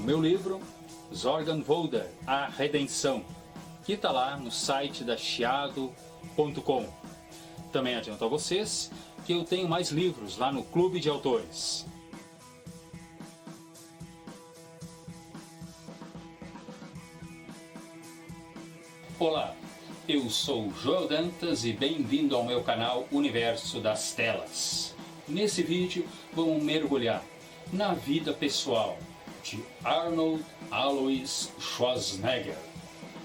meu livro Zorganwälder, A Redenção, que está lá no site da Chiado.com. Também adianto a vocês que eu tenho mais livros lá no Clube de Autores. Olá, eu sou Joel Dantas e bem-vindo ao meu canal Universo das Telas. Nesse vídeo vamos mergulhar na vida pessoal de Arnold Alois Schwarzenegger.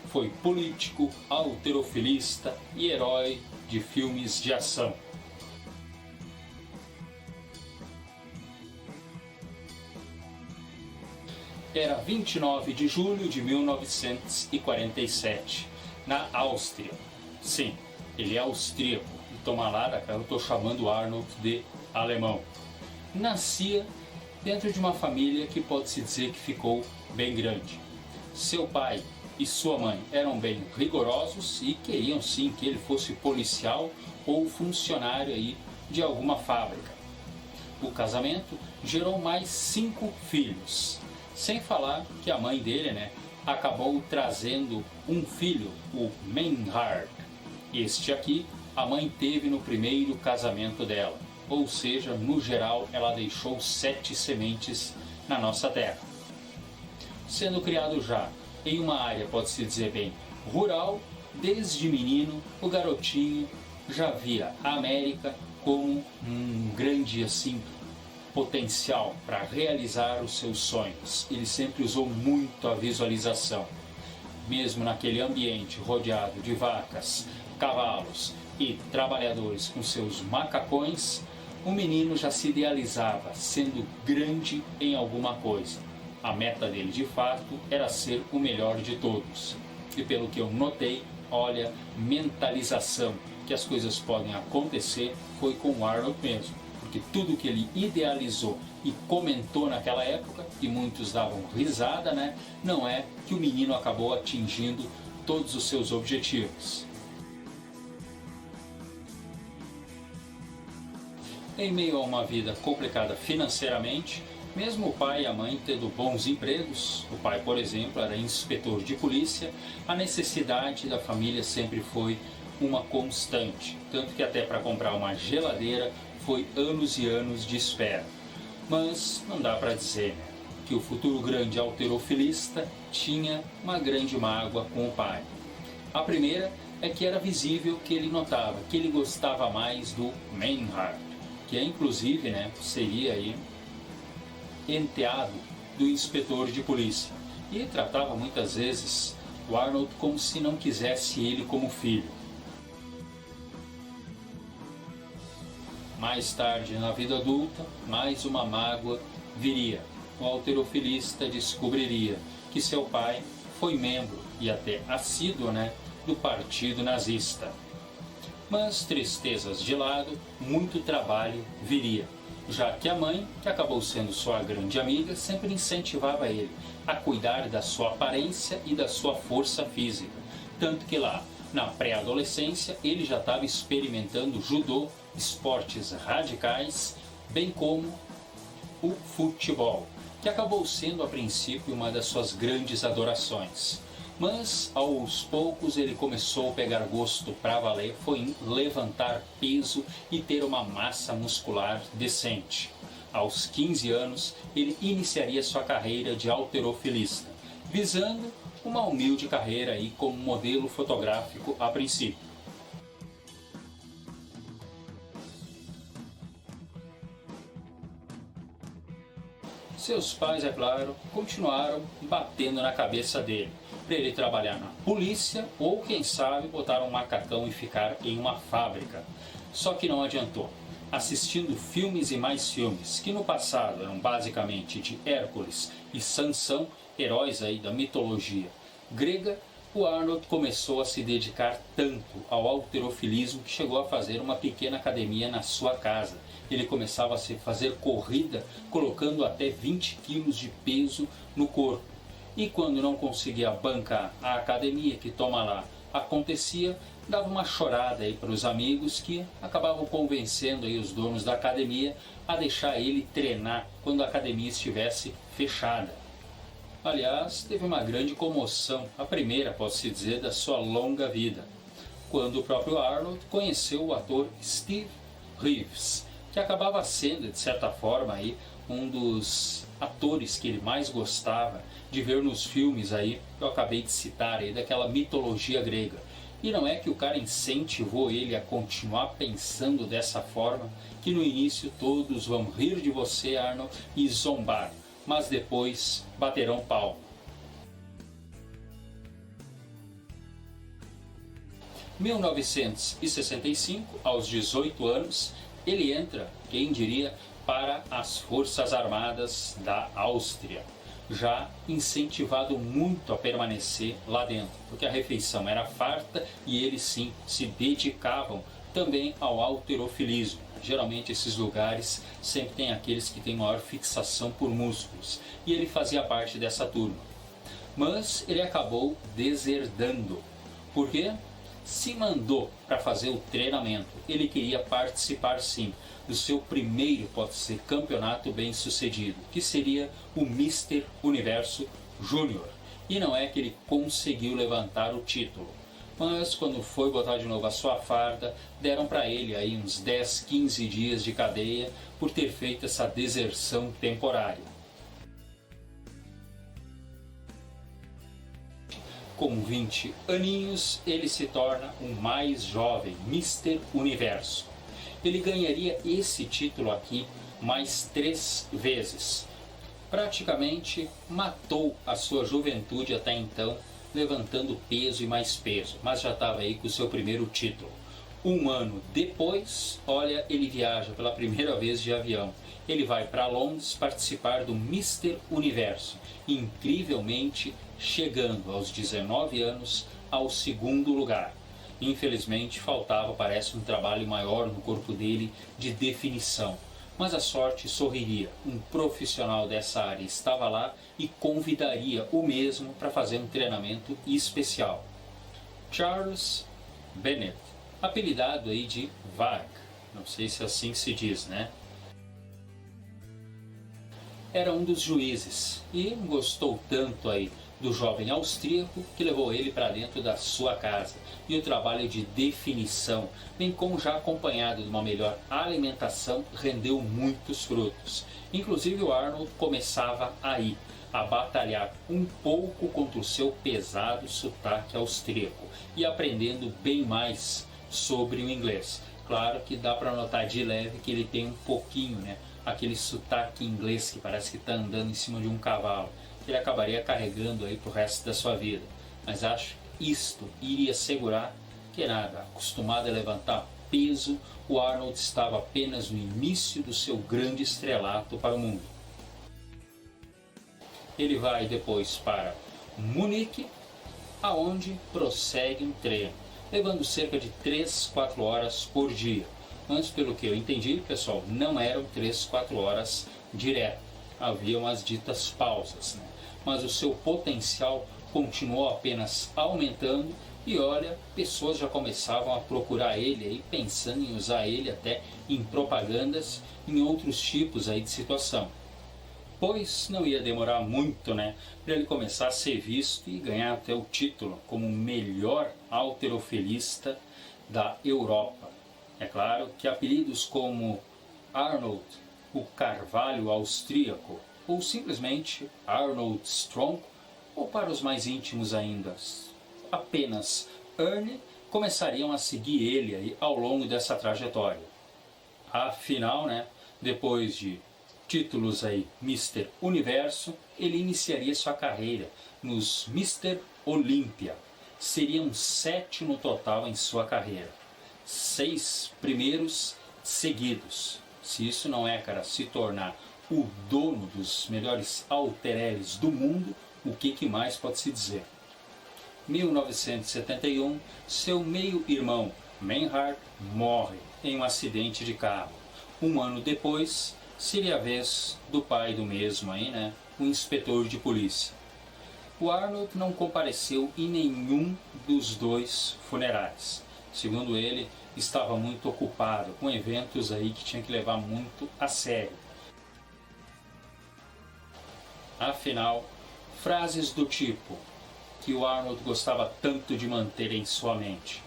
Foi político, halterofilista e herói de filmes de ação. Era 29 de julho de 1947, na Áustria. Sim, ele é austríaco, e toma lá da cara, eu estou chamando Arnold de alemão. Nascia dentro de uma família que pode-se dizer que ficou bem grande. Seu pai e sua mãe eram bem rigorosos e queriam sim que ele fosse policial ou funcionário aí de alguma fábrica. O casamento gerou mais 5 filhos, sem falar que a mãe dele, acabou trazendo um filho, o Meinhard. Este aqui a mãe teve no primeiro casamento dela, ou seja, no geral ela deixou 7 sementes na nossa terra. Sendo criado já em uma área, pode-se dizer bem, rural, desde menino, o garotinho já via a América como um grande potencial para realizar os seus sonhos. Ele sempre usou muito a visualização. Mesmo naquele ambiente rodeado de vacas, cavalos e trabalhadores com seus macacões, o menino já se idealizava sendo grande em alguma coisa. A meta dele, de fato, era ser o melhor de todos. E pelo que eu notei, olha, mentalização, que as coisas podem acontecer, foi com o Arnold mesmo. Porque tudo que ele idealizou e comentou naquela época, e muitos davam risada, não é que o menino acabou atingindo todos os seus objetivos. Em meio a uma vida complicada financeiramente, mesmo o pai e a mãe tendo bons empregos, o pai, por exemplo, era inspetor de polícia, a necessidade da família sempre foi uma constante, tanto que até para comprar uma geladeira foi anos e anos de espera. Mas não dá para dizer que o futuro grande halterofilista tinha uma grande mágoa com o pai. A primeira é que era visível que ele notava que ele gostava mais do Meinhard, que é inclusive seria aí enteado do inspetor de polícia, e tratava muitas vezes o Arnold como se não quisesse ele como filho. Mais tarde, na vida adulta, mais uma mágoa viria. O halterofilista descobriria que seu pai foi membro e até assíduo do partido nazista. Mas tristezas de lado, muito trabalho viria, já que a mãe, que acabou sendo sua grande amiga, sempre incentivava ele a cuidar da sua aparência e da sua força física. Tanto que lá, na pré-adolescência, ele já estava experimentando judô, esportes radicais, bem como o futebol, que acabou sendo a princípio uma das suas grandes adorações. Mas aos poucos ele começou a pegar gosto para valer, foi em levantar peso e ter uma massa muscular decente. Aos 15 anos ele iniciaria sua carreira de halterofilista, visando uma humilde carreira aí como modelo fotográfico a princípio. Seus pais, é claro, continuaram batendo na cabeça dele, para ele trabalhar na polícia ou, quem sabe, botar um macacão e ficar em uma fábrica. Só que não adiantou. Assistindo filmes e mais filmes, que no passado eram basicamente de Hércules e Sansão, heróis aí da mitologia grega, o Arnold começou a se dedicar tanto ao halterofilismo que chegou a fazer uma pequena academia na sua casa. Ele começava a fazer corrida colocando até 20 quilos de peso no corpo. E quando não conseguia bancar a academia, que toma lá, acontecia, dava uma chorada aí para os amigos que acabavam convencendo aí os donos da academia a deixar ele treinar quando a academia estivesse fechada. Mas Aliás, teve uma grande comoção, a primeira, pode-se dizer, da sua longa vida, quando o próprio Arnold conheceu o ator Steve Reeves, que acabava sendo, de certa forma, aí, um dos atores que ele mais gostava de ver nos filmes aí, que eu acabei de citar aí, daquela mitologia grega. E não é que o cara incentivou ele a continuar pensando dessa forma, que no início todos vão rir de você, Arnold, e zombar, mas depois baterão palma. Em 1965, aos 18 anos, ele entra, quem diria, para as Forças Armadas da Áustria, já incentivado muito a permanecer lá dentro, porque a refeição era farta e eles sim se dedicavam também ao halterofilismo. Geralmente esses lugares sempre tem aqueles que têm maior fixação por músculos, e ele fazia parte dessa turma. Mas ele acabou deserdando. Por quê? Se mandou para fazer o treinamento. Ele queria participar sim do seu primeiro, pode ser, campeonato bem sucedido, que seria o Mister Universo Júnior. E não é que ele conseguiu levantar o título, mas quando foi botar de novo a sua farda, deram para ele aí uns 10, 15 dias de cadeia por ter feito essa deserção temporária. Com 20 aninhos, ele se torna o mais jovem Mister Universo. Ele ganharia esse título aqui mais 3 vezes. Praticamente matou a sua juventude até então, levantando peso e mais peso, mas já estava aí com o seu primeiro título. Um ano depois, olha, ele viaja pela primeira vez de avião. Ele vai para Londres participar do Mister Universo, incrivelmente chegando aos 19 anos ao segundo lugar. Infelizmente faltava, parece, um trabalho maior no corpo dele de definição, mas a sorte sorriria. Um profissional dessa área estava lá e convidaria o mesmo para fazer um treinamento especial. Charles Bennett, apelidado aí de Varg, não sei se assim se diz, né? Era um dos juízes e gostou tanto aí do jovem austríaco que levou ele para dentro da sua casa. E o trabalho de definição, bem como já acompanhado de uma melhor alimentação, rendeu muitos frutos. Inclusive o Arnold começava aí a batalhar um pouco contra o seu pesado sotaque austríaco e aprendendo bem mais sobre o inglês. Claro que dá para notar de leve que ele tem um pouquinho, né, aquele sotaque inglês que parece que está andando em cima de um cavalo, que ele acabaria carregando aí pro resto da sua vida. Mas acho que isto iria segurar que nada, acostumado a levantar peso, o Arnold estava apenas no início do seu grande estrelato para o mundo. Ele vai depois para Munique, aonde prossegue um treino, levando cerca de 3, 4 horas por dia. Mas pelo que eu entendi, pessoal, não eram 3, 4 horas direto. Havia umas ditas pausas, né? Mas o seu potencial continuou apenas aumentando e olha, pessoas já começavam a procurar ele aí, pensando em usar ele até em propagandas, em outros tipos aí de situação. Pois não ia demorar muito, né, para ele começar a ser visto e ganhar até o título como o melhor halterofilista da Europa. É claro que apelidos como Arnold, o Carvalho austríaco, ou simplesmente Arnold Strong, ou para os mais íntimos ainda, apenas Ernie, começariam a seguir ele aí ao longo dessa trajetória. Afinal, né, depois de títulos aí Mister Universo, ele iniciaria sua carreira nos Mister Olímpia. Seriam 7 no total em sua carreira. 6 primeiros seguidos. Se isso não é, cara, se tornar o dono dos melhores haltereles do mundo, o que mais pode se dizer? 1971, seu meio-irmão Meinhard morre em um acidente de carro. Um ano depois, seria a vez do pai do mesmo aí, né? O inspetor de polícia. O Arnold não compareceu em nenhum dos 2 funerais. Segundo ele, estava muito ocupado com eventos aí que tinha que levar muito a sério. Afinal, Frases do tipo que o Arnold gostava tanto de manter em sua mente,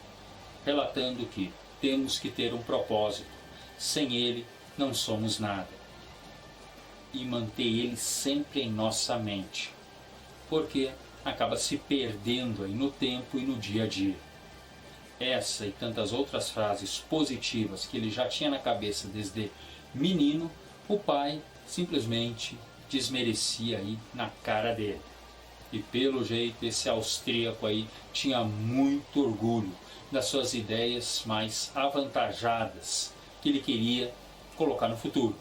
relatando que temos que ter um propósito, sem ele não somos nada, e manter ele sempre em nossa mente, porque acaba se perdendo aí no tempo e no dia a dia. Essa e tantas outras frases positivas que ele já tinha na cabeça desde menino, o pai simplesmente desmerecia aí na cara dele. E pelo jeito esse austríaco aí tinha muito orgulho das suas ideias mais avantajadas que ele queria colocar no futuro.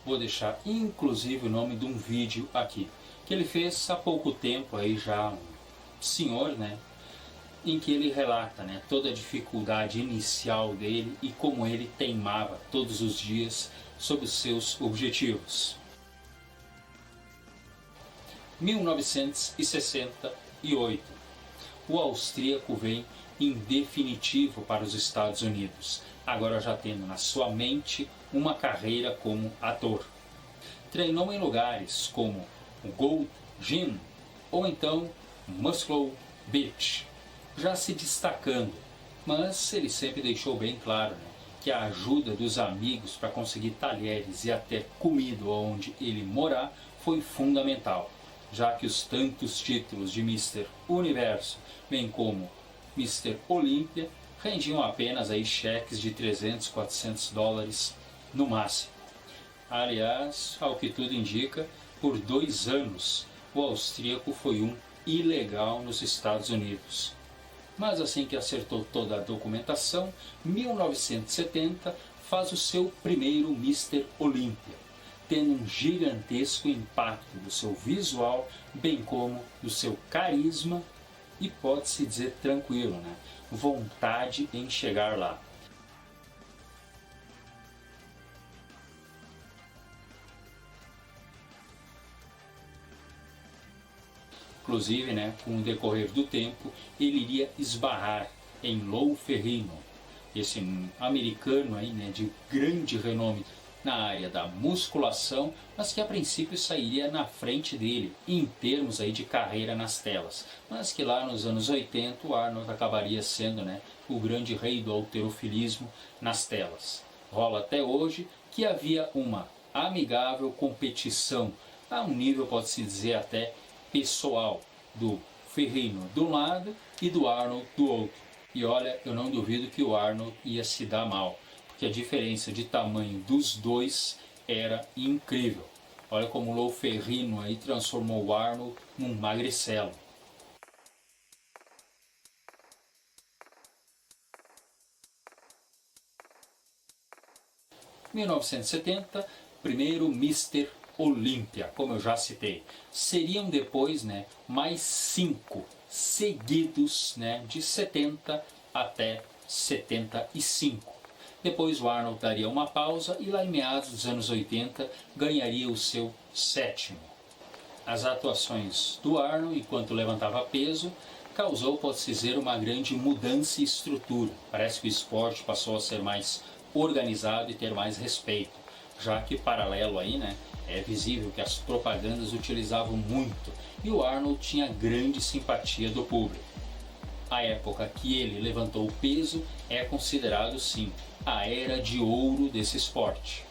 Vou deixar inclusive o nome de um vídeo aqui, que ele fez há pouco tempo aí já, um senhor, né? Em que ele relata, né, toda a dificuldade inicial dele e como ele teimava todos os dias sobre os seus objetivos. 1968. O austríaco vem em definitivo para os Estados Unidos, agora já tendo na sua mente uma carreira como ator. Treinou em lugares como o Gold Gym ou então Muscle Beach, já se destacando, mas ele sempre deixou bem claro, né, que a ajuda dos amigos para conseguir talheres e até comida onde ele morar foi fundamental, já que os tantos títulos de Mr. Universo, bem como Mr. Olímpia, rendiam apenas aí cheques de 300, 400 dólares no máximo. Aliás, ao que tudo indica, por 2 anos o austríaco foi um ilegal nos Estados Unidos. Mas assim que acertou toda a documentação, 1970 faz o seu primeiro Mr. Olímpia, tendo um gigantesco impacto do seu visual, bem como do seu carisma e, pode-se dizer tranquilo, né, vontade em chegar lá. Inclusive, né, com o decorrer do tempo, ele iria esbarrar em Lou Ferrigno, esse americano aí, né, de grande renome na área da musculação, mas que a princípio sairia na frente dele em termos aí de carreira nas telas, mas que lá nos anos 80 o Arnold acabaria sendo, né, o grande rei do halterofilismo nas telas. Rola até hoje que havia uma amigável competição a um nível, pode-se dizer até pessoal, do Ferrigno de um lado e do Arnold do outro. E olha, eu não duvido que o Arnold ia se dar mal, porque a diferença de tamanho dos dois era incrível. Olha como o Lou Ferrigno aí transformou o Arnold num magricelo. Em 1970, primeiro Mr. Olímpia, como eu já citei. Seriam depois, né, mais 5 seguidos, né, de 70 até 75. Depois o Arnold daria uma pausa e lá em meados dos anos 80 ganharia o seu 7º. As atuações do Arnold enquanto levantava peso causou, pode-se dizer, uma grande mudança em estrutura. Parece que o esporte passou a ser mais organizado e ter mais respeito, já que paralelo aí, né, é visível que as propagandas utilizavam muito e o Arnold tinha grande simpatia do público. A época que ele levantou o peso é considerado sim a era de ouro desse esporte.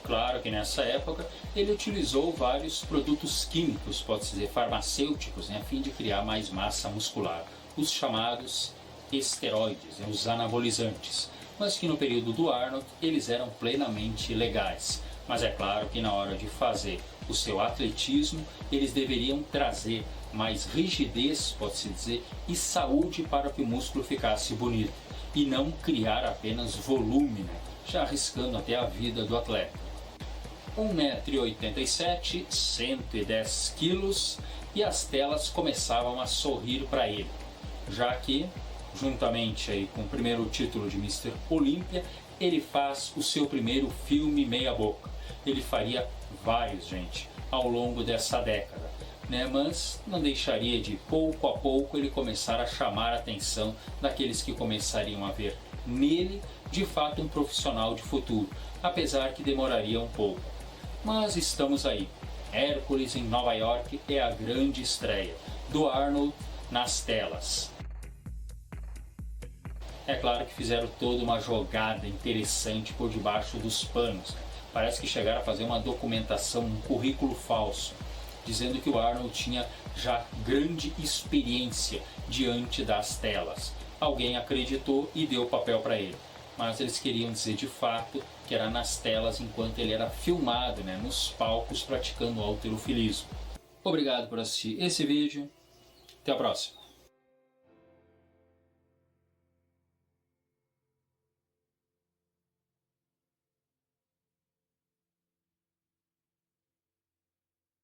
Claro que nessa época ele utilizou vários produtos químicos, pode-se dizer farmacêuticos, né, a fim de criar mais massa muscular, os chamados esteroides, né, os anabolizantes, mas que no período do Arnold eles eram plenamente legais. Mas é claro que na hora de fazer o seu atletismo, eles deveriam trazer mais rigidez, pode-se dizer, e saúde para que o músculo ficasse bonito, e não criar apenas volume, né, já arriscando até a vida do atleta. 1,87 m, 110 kg, e as telas começavam a sorrir para ele, já que, juntamente aí com o primeiro título de Mr. Olímpia, ele faz o seu primeiro filme meia boca. Ele faria vários, gente, ao longo dessa década, né? Mas não deixaria de, pouco a pouco, ele começar a chamar a atenção daqueles que começariam a ver nele, de fato, um profissional de futuro, apesar que demoraria um pouco. Mas estamos aí. Hércules em Nova York é a grande estreia do Arnold nas telas. É claro que fizeram toda uma jogada interessante por debaixo dos panos. Parece que chegaram a fazer uma documentação, um currículo falso, dizendo que o Arnold tinha já grande experiência diante das telas. Alguém acreditou e deu o papel para ele. Mas eles queriam dizer de fato que era nas telas enquanto ele era filmado, nos palcos praticando halterofilismo. Obrigado por assistir esse vídeo. Até a próxima.